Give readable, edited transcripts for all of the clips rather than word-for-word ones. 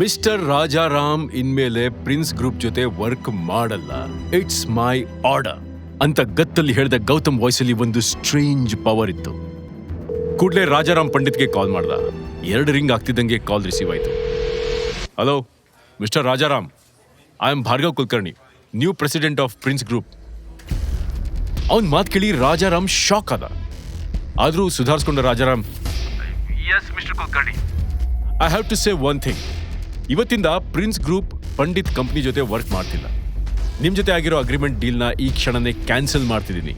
Mister Rajaram ಇನ್ಮೇಲೆ prince group ಜೊತೆ work ಮಾಡಲ್ಲ. ಇಟ್ಸ್ ಮೈ ಆರ್ಡರ್ ಅಂತ ಗತ್ತಲ್ಲಿ ಹೇಳಿದ ಗೌತಮ್ ವಾಯ್ಸಲ್ಲಿ ಒಂದು ಸ್ಟ್ರೇಂಜ್ ಪವರ್ ಇತ್ತು. ಕೂಡಲೇ ರಾಜಾರಾಮ್ ಪಂಡಿತ್ಗೆ ಕಾಲ್ ಮಾಡ್ದ. 2 ರಿಂಗ್ ಆಗ್ತಿದ್ದಂಗೆ ಕಾಲ್ ರಿಸೀವ್ ಆಯ್ತು. Hello mister Rajaram, I am Bhargav Kulkarni, new president of Prince Group. ಅವನ್ ಮಾತು ಕೇಳಿ ರಾಜಾರಾಮ್ ಶಾಕ್ ಆದ. ಆದ್ರೂ ಸುಧಾರಿಸ್ಕೊಂಡ Rajaram, yes mister Kulkarni, I have to say one thing. ಇವತ್ತಿಂದ ಪ್ರಿನ್ಸ್ ಗ್ರೂಪ್ ಪಂಡಿತ್ ಕಂಪ್ನಿ ಜೊತೆ ವರ್ಕ್ ಮಾಡ್ತಿಲ್ಲ. ನಿಮ್ ಜೊತೆ ಆಗಿರೋ ಅಗ್ರಿಮೆಂಟ್ ಡೀಲ್ನ ಈ ಕ್ಷಣನೇ ಕ್ಯಾನ್ಸಲ್ ಮಾಡ್ತಿದ್ದೀನಿ.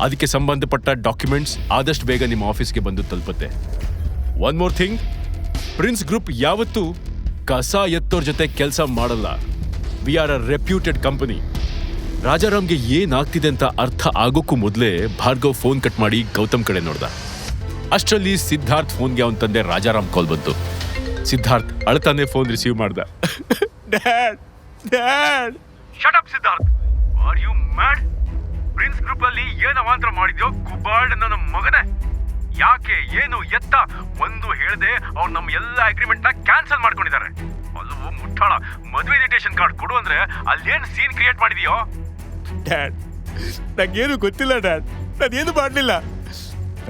ಅದಕ್ಕೆ ಸಂಬಂಧಪಟ್ಟ ಡಾಕ್ಯುಮೆಂಟ್ಸ್ ಆದಷ್ಟು ಬೇಗ ನಿಮ್ಮ ಆಫೀಸ್ಗೆ ಬಂದು ತಲುಪುತ್ತೆ. One more thing, Prince Group ಯಾವತ್ತೂ ಕಸ ಎತ್ತೋರ್ ಜೊತೆ ಕೆಲಸ ಮಾಡಲ್ಲ. We are a reputed company. ರಾಜಾರಾಮ್ಗೆ ಏನಾಗ್ತಿದೆ ಅಂತ ಅರ್ಥ ಆಗೋಕ್ಕೂ ಮೊದಲೇ ಭಾರ್ಗವ್ ಫೋನ್ ಕಟ್ ಮಾಡಿ ಗೌತಮ್ ಕಡೆ ನೋಡ್ದ. ಅಷ್ಟರಲ್ಲಿ ಸಿದ್ಧಾರ್ಥ್ ಫೋನ್ಗೆ ಅವನ ತಂದೆ ರಾಜಾರಾಮ್ ಕಾಲ್ ಬಂತು. ಸಿದ್ಧಾರ್ಥ್ ಅಳ್ತಾನೆ ಫೋನ್ ರಿಸೀವ್ ಮಾಡ್ದ. Dad dad. Shut up Siddharth, are you mad? Prince group ಅಲ್ಲಿ ಏನು ಅವಾಂತರ ಮಾಡಿದ್ಯೋ ಗುಬಾರ್ಡ್ ನನ್ನ ಮಗನೇ. ಯಾಕೆ, ಏನು, ಎತ್ತ ಒಂದು ಹೇಳದೆ ಅವ್ರು ನಮ್ಮ ಎಲ್ಲ ಅಗ್ರಿಮೆಂಟ್ ನ ಕ್ಯಾನ್ಸಲ್ ಮಾಡ್ಕೊಂಡಿದ್ದಾರೆ. ಅಲ್ಲವೋ ಮುಟ್ಟಾಳ, ಮದುವೆ ಇನ್ವಿಟೇಷನ್ ಕಾರ್ಡ್ ಕೊಡು ಅಂದ್ರೆ ಅಲ್ಲೇನು ಸೀನ್ ಕ್ರಿಯೇಟ್ ಮಾಡಿದೀಯೋ? ಡ್ಯಾಡ್, ನಂಗೇನು ಗೊತ್ತಿಲ್ಲ ಡ್ಯಾಡ್, ನಾನೇನು ಮಾಡಲಿಲ್ಲ.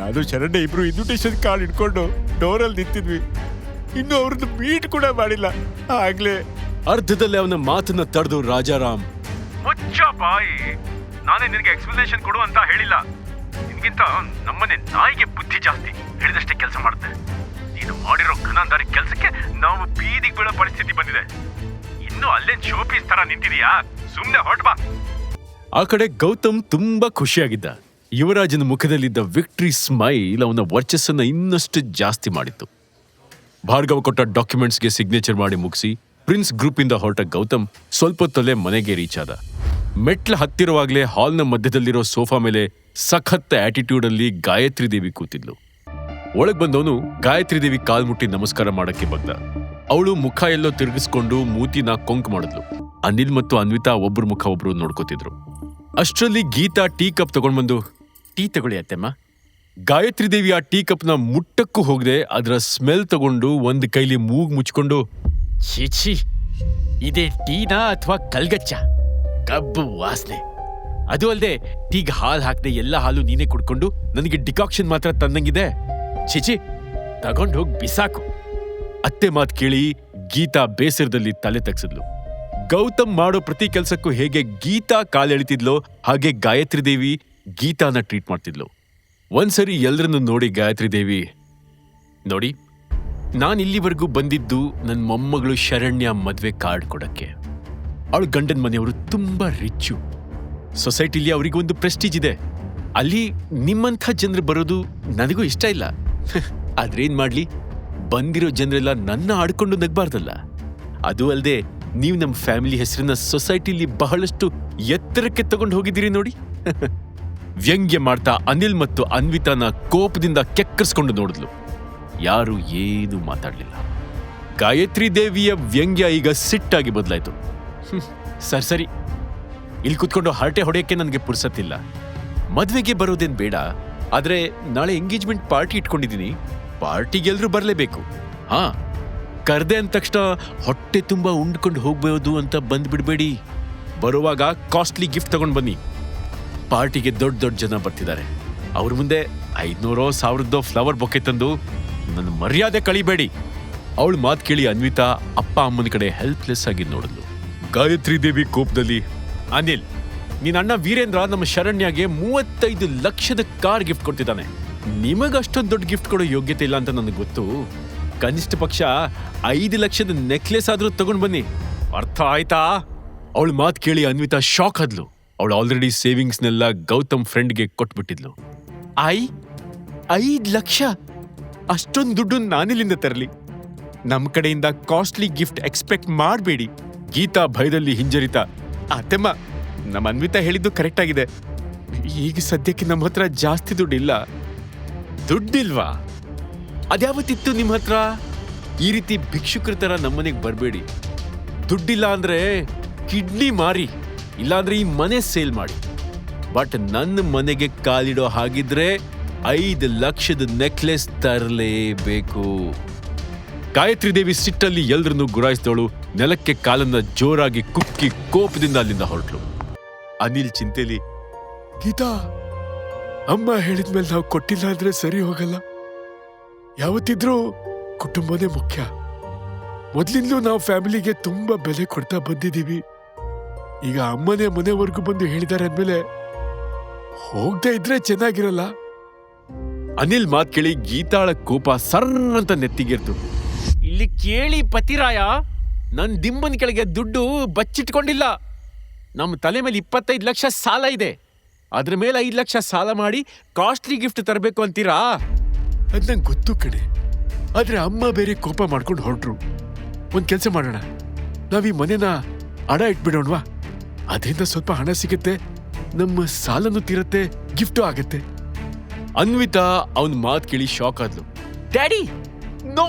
ನಾನು ಶರಣ್ಯ ಇಬ್ರು ಇನ್ವಿಟೇಷನ್ ಕಾರ್ಡ್ ಇಟ್ಕೊಂಡು ಡೋರಲ್ಲಿ ನಿಂತಿದ್ವಿ. ಇನ್ನು ಅವ್ರದ್ದು ಮೀಟ್ ಕೂಡ ಮಾಡಿಲ್ಲ. ಆಗ್ಲೇ ಅರ್ಧದಲ್ಲೇ ಅವನ ಮಾತನ್ನ ತಡೆದು ರಾಜಾರಾಮ್, ಮುಚ್ಚ ಬಾಯಿ, ನಾನೇ ನಿನಗೆ ಎಕ್ಸ್ಪ್ಲನೇಷನ್ ಕೊಡು ಅಂತ ಹೇಳಿಲ್ಲ. ನಿನ್ಗಿಂತ ನಮ್ಮನೆ ನಾಯಿಗೆ ಬುದ್ಧಿ ಜಾಸ್ತಿ, ಹೇಳಿದಷ್ಟೇ ಕೆಲಸ ಮಾಡುತ್ತೆ. ನೀನು ಮಾಡಿರೋ ಘನಂದಾರಿ ಕೆಲಸಕ್ಕೆ ನಾವು ಬೀದಿಗೆ ಬೀಳೋ ಪರಿಸ್ಥಿತಿ ಬಂದಿದೆ. ಇನ್ನು ಅಲ್ಲೇನ್ ಶೋಪೀಸ್ ತರ ನಿಂತಿದೀಯಾ? ಸುಮ್ನೆ ಹೊರಟ್ ಬಾ. ಆ ಕಡೆ ಗೌತಮ್ ತುಂಬಾ ಖುಷಿಯಾಗಿದ್ದ. ಯುವರಾಜನ ಮುಖದಲ್ಲಿದ್ದ ವಿಕ್ಟ್ರಿ ಸ್ಮೈಲ್ ಅವನ ವರ್ಚಸ್ಸನ್ನ ಇನ್ನಷ್ಟು ಜಾಸ್ತಿ ಮಾಡಿತ್ತು. ಭಾರ್ಗವ್ ಕೊಟ್ಟ ಡಾಕ್ಯುಮೆಂಟ್ಸ್ಗೆ ಸಿಗ್ನೇಚರ್ ಮಾಡಿ ಮುಗಿಸಿ ಪ್ರಿನ್ಸ್ ಗ್ರೂಪಿಂದ ಹೊರಟ ಗೌತಮ್ ಸ್ವಲ್ಪ ಹೊತ್ತಲ್ಲೇ ಮನೆಗೆ ರೀಚ್ ಆದ. ಮೆಟ್ಲ ಹತ್ತಿರುವಾಗಲೇ ಹಾಲ್ನ ಮಧ್ಯದಲ್ಲಿರೋ ಸೋಫಾ ಮೇಲೆ ಸಖತ್ ಆಟಿಟ್ಯೂಡ್ ಅಲ್ಲಿ ಗಾಯತ್ರಿ ದೇವಿ ಕೂತಿದ್ಲು. ಒಳಗ್ ಬಂದವನು ಗಾಯತ್ರಿ ದೇವಿ ಕಾಲ್ ಮುಟ್ಟಿ ನಮಸ್ಕಾರ ಮಾಡಕ್ಕೆ ಬಗ್ದ. ಅವಳು ಮುಖ ಎಲ್ಲೋ ತಿರುಗಿಸ್ಕೊಂಡು ಮೂತಿನ ಕೊಂಕ್ ಮಾಡಿದ್ಲು. ಅನಿಲ್ ಮತ್ತು ಅನ್ವಿತಾ ಒಬ್ರು ಮುಖ ಒಬ್ರು ನೋಡ್ಕೋತಿದ್ರು. ಅಷ್ಟರಲ್ಲಿ ಗೀತಾ ಟೀ ಕಪ್ ತಗೊಂಡ್ಬಂದು, ಟೀ ತಗೊಳ್ಳಿ ಅತ್ತೆಮ್ಮ. ಗಾಯತ್ರಿ ದೇವಿ ಆ ಟೀ ಕಪ್ನ ಮುಟ್ಟಕ್ಕೂ ಹೋಗದೆ ಅದರ ಸ್ಮೆಲ್ ತಗೊಂಡು ಒಂದ್ ಕೈಲಿ ಮೂಗ್ ಮುಚ್ಕೊಂಡು, ಛೀ, ಇದೇ ಟೀನಾ ಅಥವಾ ಕಲ್ಗಚ್ಚ? ಕಬ್ಬು ವಾಸನೆ. ಅದು ಅಲ್ಲದೆ ಟೀಗ್ ಹಾಲು ಹಾಕದೆ ಎಲ್ಲ ಹಾಲು ನೀನೇ ಕುಡ್ಕೊಂಡು ನನಗೆ ಡಿಕಾಕ್ಷನ್ ಮಾತ್ರ ತಂದಂಗಿದೆ. ಛೀ, ತಗೊಂಡು ಹೋಗಿ ಬಿಸಾಕು. ಅತ್ತೆ ಮಾತ್ ಕೇಳಿ ಗೀತಾ ಬೇಸರದಲ್ಲಿ ತಲೆ ತಗ್ಸಿದ್ಲು. ಗೌತಮ್ ಮಾಡೋ ಪ್ರತಿ ಕೆಲ್ಸಕ್ಕೂ ಹೇಗೆ ಗೀತಾ ಕಾಲೆಳಿತಿದ್ಲೋ ಹಾಗೆ ಗಾಯತ್ರಿ ದೇವಿ ಗೀತಾನ ಟ್ರೀಟ್ ಮಾಡ್ತಿದ್ಲು. ಒಂದ್ಸರಿ ಎಲ್ರನ್ನು ನೋಡಿ ಗಾಯತ್ರಿ ದೇವಿ, ನೋಡಿ, ನಾನಿಲ್ಲಿವರೆಗೂ ಬಂದಿದ್ದು ನನ್ನ ಮೊಮ್ಮಗಳು ಶರಣ್ಯ ಮದ್ವೆ ಕಾರ್ಡ್ ಕೊಡಕ್ಕೆ. ಅವಳ ಗಂಡನ ಮನೆಯವರು ತುಂಬಾ ರಿಚ್ಚು. ಸೊಸೈಟಿಲಿ ಅವರಿಗೊಂದು ಪ್ರೆಸ್ಟೀಜ್ ಇದೆ. ಅಲ್ಲಿ ನಿಮ್ಮಂಥ ಜನರು ಬರೋದು ನನಗೂ ಇಷ್ಟ ಇಲ್ಲ. ಆದ್ರೇನ್ ಮಾಡ್ಲಿ, ಬಂದಿರೋ ಜನರೆಲ್ಲ ನನ್ನ ಆಡ್ಕೊಂಡು ನಗ್ಬಾರ್ದಲ್ಲ. ಅದು ಅಲ್ಲದೆ ನೀವು ನಮ್ಮ ಫ್ಯಾಮಿಲಿ ಹೆಸರನ್ನ ಸೊಸೈಟಿಲಿ ಬಹಳಷ್ಟು ಎತ್ತರಕ್ಕೆ ತಗೊಂಡು ಹೋಗಿದ್ದೀರಿ ನೋಡಿ. ವ್ಯಂಗ್ಯ ಮಾಡ್ತಾ ಅನಿಲ್ ಮತ್ತು ಅನ್ವಿತಾನ ಕೋಪದಿಂದ ಕೆಕ್ಕರ್ಸ್ಕೊಂಡು ನೋಡಿದ್ಲು. ಯಾರು ಏನೂ ಮಾತಾಡ್ಲಿಲ್ಲ. ಗಾಯತ್ರಿ ದೇವಿಯ ವ್ಯಂಗ್ಯ ಈಗ ಸಿಟ್ಟಾಗಿ ಬದಲಾಯ್ತು. ಸರಿ, ಇಲ್ಲಿ ಕುತ್ಕೊಂಡು ಹರಟೆ ಹೊಡೆಯಕ್ಕೆ ನನಗೆ ಪುರ್ಸತ್ತಿಲ್ಲ. ಮದ್ವೆಗೆ ಬರೋದೇನ್ ಬೇಡ, ಆದ್ರೆ ನಾಳೆ ಎಂಗೇಜ್ಮೆಂಟ್ ಪಾರ್ಟಿ ಇಟ್ಕೊಂಡಿದ್ದೀನಿ. ಪಾರ್ಟಿಗೆಲ್ರೂ ಬರಲೇಬೇಕು. ಹಾ, ಕರ್ದೆ ಅಂದ ತಕ್ಷಣ ಹೊಟ್ಟೆ ತುಂಬಾ ಉಂಡ್ಕೊಂಡು ಹೋಗ್ಬೋದು ಅಂತ ಬಂದ್ಬಿಡ್ಬೇಡಿ. ಬರುವಾಗ ಕಾಸ್ಟ್ಲಿ ಗಿಫ್ಟ್ ತಗೊಂಡ್ ಬನ್ನಿ. ಪಾರ್ಟಿಗೆ ದೊಡ್ಡ ದೊಡ್ಡ ಜನ ಬರ್ತಿದ್ದಾರೆ. ಅವ್ರ ಮುಂದೆ 500-1000 ಫ್ಲವರ್ ಬೊಕ್ಕೆ ತಂದು ನನ್ನ ಮರ್ಯಾದೆ ಕಳಿಬೇಡಿ. ಅವಳು ಮಾತು ಕೇಳಿ ಅನ್ವಿತಾ ಅಪ್ಪ ಅಮ್ಮನ ಕಡೆ ಹೆಲ್ಪ್ಲೆಸ್ ಆಗಿ ನೋಡಿದ್ಲು. ಗಾಯತ್ರಿ ದೇವಿ ಕೋಪದಲ್ಲಿ, ಅನಿಲ್, ನಿನ್ನ ಅಣ್ಣ ವೀರೇಂದ್ರ ನಮ್ಮ ಶರಣ್ಯಗೆ 35 ಲಕ್ಷದ ಕಾರ್ ಗಿಫ್ಟ್ ಕೊಡ್ತಿದ್ದಾನೆ. ನಿಮಗ ಅಷ್ಟೊಂದು ದೊಡ್ಡ ಗಿಫ್ಟ್ ಕೊಡೋ ಯೋಗ್ಯತೆ ಇಲ್ಲ ಅಂತ ನನಗೆ ಗೊತ್ತು. ಕನಿಷ್ಠ ಪಕ್ಷ 5 ಲಕ್ಷದ ನೆಕ್ಲೆಸ್ ಆದ್ರೂ ತಗೊಂಡ್ ಬನ್ನಿ. ಅರ್ಥ ಆಯ್ತಾ? ಅವಳು ಮಾತು ಕೇಳಿ ಅನ್ವಿತಾ ಶಾಕ್ ಆದ್ಲು. ಅವಳು ಆಲ್ರೆಡಿ ಸೇವಿಂಗ್ಸ್ನೆಲ್ಲ ಗೌತಮ್ ಫ್ರೆಂಡ್ಗೆ ಕೊಟ್ಬಿಟ್ಟಿದ್ಲು. 5 ಲಕ್ಷ? ಅಷ್ಟೊಂದು ದುಡ್ಡು ನಾನಿಲ್ಲಿಂದ ತರಲಿ? ನಮ್ ಕಡೆಯಿಂದ ಕಾಸ್ಟ್ಲಿ ಗಿಫ್ಟ್ ಎಕ್ಸ್ಪೆಕ್ಟ್ ಮಾಡಬೇಡಿ. ಗೀತಾ ಭಯದಲ್ಲಿ ಹಿಂಜರಿತಾ, ಅತ್ತೆಮ್ಮ, ನಮ್ಮ ಅನ್ವಿತಾ ಹೇಳಿದ್ದು ಕರೆಕ್ಟ್ ಆಗಿದೆ. ಈಗ ಸದ್ಯಕ್ಕೆ ನಮ್ಮ ಹತ್ರ ಜಾಸ್ತಿ ದುಡ್ಡಿಲ್ಲ. ದುಡ್ಡಿಲ್ವಾ? ಅದ್ಯಾವತ್ತಿತ್ತು ನಿಮ್ಮ ಹತ್ರ? ಈ ರೀತಿ ಭಿಕ್ಷುಕರ ತರ ನಮ್ಮನೆಗೆ ಬರಬೇಡಿ. ದುಡ್ಡಿಲ್ಲ ಅಂದ್ರೆ ಕಿಡ್ನಿ ಮಾರಿ, ಇಲ್ಲಾಂದ್ರೆ ಈ ಮನೆ ಸೇಲ್ ಮಾಡಿ. ಬಟ್ ನನ್ನ ಮನೆಗೆ ಕಾಲಿಡೋ ಹಾಗಿದ್ರೆ 5 ಲಕ್ಷದ ನೆಕ್ಲೆಸ್ ತರಲೇಬೇಕು. ಗಾಯತ್ರಿ ದೇವಿ ಸಿಟ್ಟಲ್ಲಿ ಎಲ್ರನ್ನೂ ಗುರಾಯಿಸಿದವಳು ನೆಲಕ್ಕೆ ಕಾಲನ್ನ ಜೋರಾಗಿ ಕುಕ್ಕಿ ಕೋಪದಿಂದ ಅಲ್ಲಿಂದ ಹೊರಟ್ಲು. ಅನಿಲ್ ಚಿಂತೆಲಿ, ಗೀತಾ, ಅಮ್ಮ ಹೇಳಿದ್ಮೇಲೆ ನಾವು ಕೊಟ್ಟಿಲ್ಲ ಅಂದ್ರೆ ಸರಿ ಹೋಗಲ್ಲ. ಯಾವತ್ತಿದ್ರೂ ಕುಟುಂಬನೇ ಮುಖ್ಯ. ಮೊದ್ಲಿಂದಲೂ ನಾವು ಫ್ಯಾಮಿಲಿಗೆ ತುಂಬಾ ಬೆಲೆ ಕೊಡ್ತಾ ಬಂದಿದ್ದೀವಿ. ಈಗ ಅಮ್ಮನೇ ಮನೆವರೆಗೂ ಬಂದು ಹೇಳಿದ್ದಾರೆ ಅಂದ್ಮೇಲೆ ಹೋಗದೆ ಇದ್ರೆ ಚೆನ್ನಾಗಿರಲ್ಲ. ಅನಿಲ್ ಮಾತ್ ಕೇಳಿ ಗೀತಾಳ ಕೋಪ ಸರ್ರಂತ ನೆತ್ತಿಗೆರ್ತು. ಇಲ್ಲಿ ಕೇಳಿ ಪತಿರಾಯ, ನನ್ ದಿಂಬನ್ ಕೆಳಗೆ ದುಡ್ಡು ಬಚ್ಚಿಟ್ಕೊಂಡಿಲ್ಲ. ನಮ್ಮ ತಲೆ ಮೇಲೆ 25 ಲಕ್ಷ ಸಾಲ ಇದೆ. ಅದ್ರ ಮೇಲೆ 5 ಲಕ್ಷ ಸಾಲ ಮಾಡಿ ಕಾಸ್ಟ್ಲಿ ಗಿಫ್ಟ್ ತರಬೇಕು ಅಂತೀರಾ? ಅದ್ ನಂಗೆ ಗೊತ್ತು ಕಣೆ. ಆದ್ರೆ ಅಮ್ಮ ಬೇರೆ ಕೋಪ ಮಾಡ್ಕೊಂಡು ಹೊರಟ್ರು. ಒಂದ್ ಕೆಲ್ಸ ಮಾಡೋಣ, ನಾವ್ ಈ ಮನೆನ ಅಡ ಇಟ್ಬಿಡೋಣವಾ? ಅದರಿಂದ ಸ್ವಲ್ಪ ಹಣ ಸಿಗುತ್ತೆ, ನಮ್ಮ ಸಾಲನು ತೀರತ್ತೆ, ಗಿಫ್ಟು ಆಗತ್ತೆ. ಅನ್ವಿತಾ ಅವನ್ ಮಾತ್ ಕೇಳಿ ಶಾಕ್ ಆದ್ಲು. Daddy, no!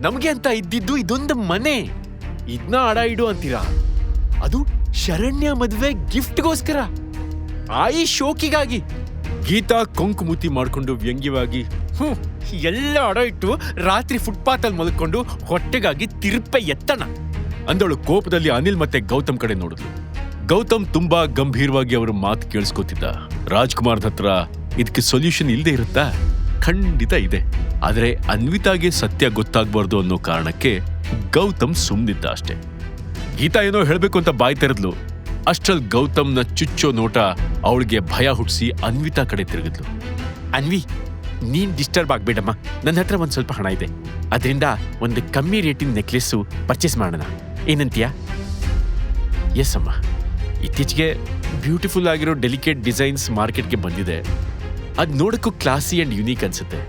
ನಮ್ಗೆ ಅಂತ ಇದ್ದಿದ್ದು ಇದೊಂದು ಮನೆ, ಇದನ್ನ ಅಡ ಇಡು ಅಂತೀರಾ? ಅದು ಶರಣ್ಯ ಮದ್ವೆ ಗಿಫ್ಟ್ಗೋಸ್ಕರ, ಆಯಿ ಶೋಕಿಗಾಗಿ. ಗೀತಾ ಕೊಂಕು ಮುತ್ತಿ ಮಾಡ್ಕೊಂಡು ವ್ಯಂಗ್ಯವಾಗಿ, ಎಲ್ಲ ಅಡ ಇಟ್ಟು ರಾತ್ರಿ ಫುಟ್ಪಾತ್ ಅಲ್ಲಿ ಮಲ್ಕೊಂಡು ಹೊಟ್ಟೆಗಾಗಿ ತಿರುಪೆ ಎತ್ತಣ ಅಂದವಳು ಕೋಪದಲ್ಲಿ ಅನಿಲ್ ಮತ್ತೆ ಗೌತಮ್ ಕಡೆ ನೋಡಿದ್ಲು. ಗೌತಮ್ ತುಂಬಾ ಗಂಭೀರವಾಗಿ ಅವರ ಮಾತು ಕೇಳಿಸ್ಕೊತಿದ್ದ. ರಾಜ್ಕುಮಾರ್ ಹತ್ರ ಇದಕ್ಕೆ ಸೊಲ್ಯೂಷನ್ ಇಲ್ಲದೆ ಇರುತ್ತಾ? ಖಂಡಿತ ಇದೆ. ಆದ್ರೆ ಅನ್ವಿತಾಗೆ ಸತ್ಯ ಗೊತ್ತಾಗ್ಬಾರ್ದು ಅನ್ನೋ ಕಾರಣಕ್ಕೆ ಗೌತಮ್ ಸುಮ್ನಿದ್ದ ಅಷ್ಟೇ. ಗೀತಾ ಏನೋ ಹೇಳ್ಬೇಕು ಅಂತ ಬಾಯ್ ತೆರೆದ್ಲು. ಅಷ್ಟ್ರಲ್ಲಿ ಗೌತಮ್ನ ಚುಚ್ಚೋ ನೋಟ ಅವಳಿಗೆ ಭಯ ಹುಟ್ಟಿಸಿ ಅನ್ವಿತಾ ಕಡೆ ತಿರುಗಿದ್ಲು. ಅನ್ವಿ, ನೀನ್ ಡಿಸ್ಟರ್ಬ್ ಆಗ್ಬೇಡಮ್ಮ. ನನ್ನ ಹತ್ರ ಒಂದ್ ಸ್ವಲ್ಪ ಹಣ ಇದೆ, ಅದರಿಂದ ಒಂದು ಕಮ್ಮಿ ರೇಟಿನ ನೆಕ್ಲೆಸ್ಸು ಪರ್ಚೇಸ್ ಮಾಡೋಣ, ಏನಂತೀಯಾ? ಎಸ್ ಅಮ್ಮ, ಇತ್ತೀಚೆಗೆ ಬ್ಯೂಟಿಫುಲ್ ಆಗಿರೋ ಡೆಲಿಕೇಟ್ ಡಿಸೈನ್ಸ್ ಮಾರ್ಕೆಟ್ಗೆ ಬಂದಿದೆ. ಅದ್ ನೋಡಕ್ಕೂ ಕ್ಲಾಸಿ ಅಂಡ್ ಯುನೀಕ್ ಅನ್ಸುತ್ತೆ.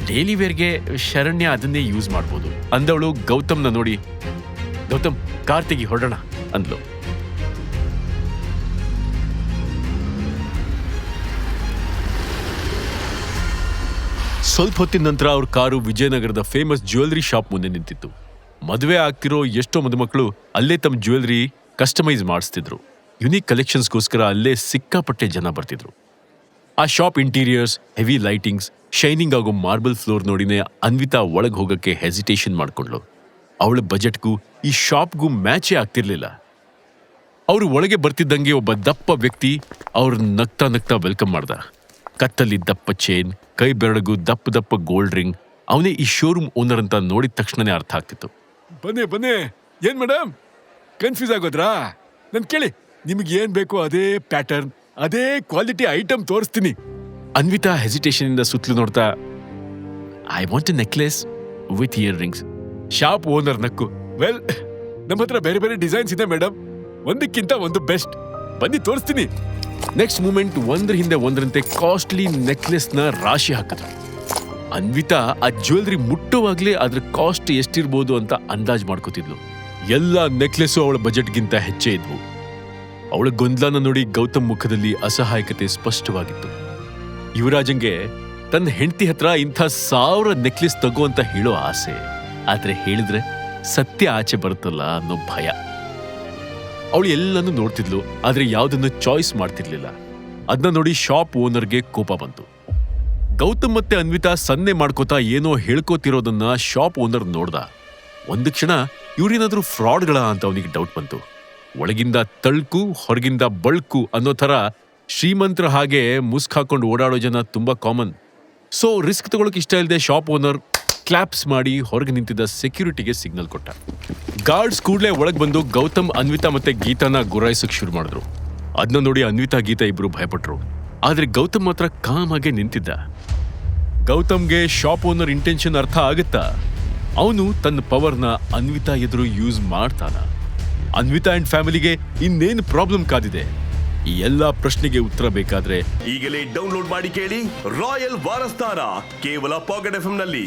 ಡೈಲಿ ವೇರ್ಗೆ ಶರಣ್ಯ ಅದನ್ನೇ ಯೂಸ್ ಮಾಡ್ಬೋದು ಅಂದವಳು ಗೌತಮ್ನ ನೋಡಿ, ಗೌತಮ್, ಕಾರ್ ತೆಗಿ ಹೊರಡೋಣ ಅಂದ್ಲು. ಸ್ವಲ್ಪ ಹೊತ್ತಿನ ನಂತರ ಅವ್ರ ಕಾರು ವಿಜಯನಗರದ ಫೇಮಸ್ ಜ್ಯುವೆಲರಿ ಶಾಪ್ ಮುಂದೆ ನಿಂತಿತ್ತು. ಮದುವೆ ಆಗ್ತಿರೋ ಎಷ್ಟೋ ಮದುಮಕ್ಕಳು ಅಲ್ಲೇ ತಮ್ಮ ಜ್ಯುವೆಲರಿ ಕಸ್ಟಮೈಸ್ ಮಾಡಿಸ್ತಿದ್ರು. ಯುನೀಕ್ ಕಲೆಕ್ಷನ್ಸ್ಗೋಸ್ಕರ ಅಲ್ಲೇ ಸಿಕ್ಕಾಪಟ್ಟೆ ಜನ ಬರ್ತಿದ್ರು. ಆ shop interiors, heavy lightings, shining ಆಗೋ ಮಾರ್ಬಲ್ ಫ್ಲೋರ್ ನೋಡಿನೇ ಅನ್ವಿತಾ ಒಳಗೆ ಹೋಗಕ್ಕೆ ಹೆಸಿಟೇಷನ್ ಮಾಡ್ಕೊಂಡ್ಲು. ಅವಳ ಬಜೆಟ್ಗೂ ಈ ಶಾಪ್ಗೂ ಮ್ಯಾಚೇ ಆಗ್ತಿರ್ಲಿಲ್ಲ. ಅವರು ಒಳಗೆ ಬರ್ತಿದ್ದಂಗೆ ಒಬ್ಬ ದಪ್ಪ ವ್ಯಕ್ತಿ ಅವ್ರನ್ನ ನಗ್ತಾ ನಗ್ತಾ ವೆಲ್ಕಮ್ ಮಾಡ್ದ. ಕತ್ತಲ್ಲಿ ದಪ್ಪ ಚೈನ್, ಕೈ ಬೆರಳಿಗೂ ದಪ್ಪ ದಪ್ಪ ಗೋಲ್ಡ್ ರಿಂಗ್. ಅವನೇ ಈ ಶೋರೂಮ್ ಓನರ್ ಅಂತ ನೋಡಿದ ತಕ್ಷಣನೇ ಅರ್ಥ ಆಗ್ತಿತ್ತು. ಬನ್ನಿ, ಏನ್ ಮೇಡಮ್ ಕನ್ಫ್ಯೂಸ್ ಆಗೋದ್ರಾ? ನನ್ ಕೇಳಿ, ನಿಮ್ಗೆ ಏನ್ ಬೇಕೋ ಅದೇ ಪ್ಯಾಟರ್ನ್, ಅದೇ ಕ್ವಾಲಿಟಿ ಐಟಮ್ ತೋರಿಸ್ತೀನಿ. ಅನ್ವಿತಾ ಹೆಸಿಟೇಷನ್ ಇಂದ ಸುತ್ತಲೂ ನೋಡ್ತಾ, I want A necklace with year rings. Shop owner ನಕ್ಕು, ವೆಲ್, ನಮ್ಮ ಹತ್ರ ಬೇರೆ ಬೇರೆ ಡಿಸೈನ್ಸ್ ಇದೆ ಮೇಡಮ್, ಒಂದಕ್ಕಿಂತ ಒಂದು ಬೆಸ್ಟ್, ಬನ್ನಿ ತೋರಿಸ್ತೀನಿ. ನೆಕ್ಸ್ಟ್ ಮೂಮೆಂಟ್ ಒಂದ್ರ ಹಿಂದೆ ಒಂದರಂತೆ ಕಾಸ್ಟ್ಲಿ ನೆಕ್ಲೆಸ್ ನ ರಾಶಿ ಹಾಕಿದ್ರು. ಅನ್ವಿತಾ ಆ ಜ್ಯುವೆಲರಿ ಮುಟ್ಟುವಾಗ್ಲೇ ಅದ್ರ ಕಾಸ್ಟ್ ಎಷ್ಟಿರ್ಬೋದು ಅಂತ ಅಂದಾಜ್ ಮಾಡ್ಕೋತಿದ್ಲು. ಎಲ್ಲ ನೆಕ್ಲೆಸ್ಸು ಅವಳ ಬಜೆಟ್ಗಿಂತ ಹೆಚ್ಚೇ ಇದ್ವು. ಅವಳ ಗೊಂದಲನ ನೋಡಿ ಗೌತಮ್ ಮುಖದಲ್ಲಿ ಅಸಹಾಯಕತೆ ಸ್ಪಷ್ಟವಾಗಿತ್ತು. ಯುವರಾಜಂಗೆ ತನ್ನ ಹೆಂಡತಿ ಹತ್ರ ಇಂಥ 1000 ನೆಕ್ಲೆಸ್ ತಗೋ ಅಂತ ಹೇಳೋ ಆಸೆ, ಆದ್ರೆ ಹೇಳಿದ್ರೆ ಸತ್ಯ ಆಚೆ ಬರುತ್ತಲ್ಲ ಅನ್ನೋ ಭಯ. ಅವಳು ಎಲ್ಲನೂ ನೋಡ್ತಿದ್ಲು, ಆದ್ರೆ ಯಾವ್ದನ್ನು ಚಾಯ್ಸ್ ಮಾಡ್ತಿರ್ಲಿಲ್ಲ. ಅದನ್ನ ನೋಡಿ ಶಾಪ್ ಓನರ್ಗೆ ಕೋಪ ಬಂತು. ಗೌತಮ್ ಮತ್ತೆ ಅನ್ವಿತಾ ಸನ್ನೆ ಮಾಡ್ಕೋತಾ ಏನೋ ಹೇಳ್ಕೋತಿರೋದನ್ನ ಶಾಪ್ ಓನರ್ ನೋಡ್ದ. ಒಂದು ಕ್ಷಣ ಇವ್ರೇನಾದ್ರೂ ಫ್ರಾಡ್ಗಳ ಅಂತ ಅವನಿಗೆ ಡೌಟ್ ಬಂತು. ಒಳಗಿಂದ ತಳ್ಕು, ಹೊರಗಿಂದ ಬಳ್ಕು ಅನ್ನೋ ಥರ ಶ್ರೀಮಂತರ ಹಾಗೆ ಮುಸ್ಕ್ ಹಾಕೊಂಡು ಓಡಾಡೋ ಜನ ತುಂಬಾ ಕಾಮನ್. ಸೊ ರಿಸ್ಕ್ ತಗೊಳಕ್ ಇಷ್ಟ ಇಲ್ಲದೆ ಶಾಪ್ ಓನರ್ ಕ್ಲಾಪ್ಸ್ ಮಾಡಿ ಹೊರಗೆ ನಿಂತಿದ್ದ ಸೆಕ್ಯೂರಿಟಿಗೆ ಸಿಗ್ನಲ್ ಕೊಟ್ಟ. ಗಾರ್ಡ್ಸ್ ಕೂಡಲೇ ಒಳಗೆ ಬಂದು ಗೌತಮ್, ಅನ್ವಿತಾ ಮತ್ತೆ ಗೀತಾನ ಗುರಾಯಿಸಕ್ ಶುರು ಮಾಡಿದ್ರು. ಅದನ್ನ ನೋಡಿ ಅನ್ವಿತಾ, ಗೀತಾ ಇಬ್ರು ಭಯಪಟ್ರು. ಆದ್ರೆ ಗೌತಮ್ ಮಾತ್ರ ಕಾಮ್ ಆಗಿ ನಿಂತಿದ್ದ. ಗೌತಮ್ಗೆ ಶಾಪ್ ಓನರ್ ಇಂಟೆನ್ಷನ್ ಅರ್ಥ ಆಗುತ್ತಾ? ಅವನು ತನ್ನ ಪವರ್ನ ಅನ್ವಿತಾ ಎದುರು ಯೂಸ್ ಮಾಡ್ತಾನ. ಅನ್ವಿತಾ ಅಂಡ್ ಫ್ಯಾಮಿಲಿಗೆ ಇನ್ನೇನು ಪ್ರಾಬ್ಲಮ್ ಕಾದಿದೆ? ಈ ಎಲ್ಲಾ ಪ್ರಶ್ನೆಗೆ ಉತ್ತರ ಬೇಕಾದ್ರೆ ಈಗಲೇ ಡೌನ್ಲೋಡ್ ಮಾಡಿ ಕೇಳಿ ರಾಯಲ್ ವಾರಸ್ದಾರ, ಕೇವಲ ಪಾಕೆಟ್ ಎಫ್ಎಂ ನಲ್ಲಿ.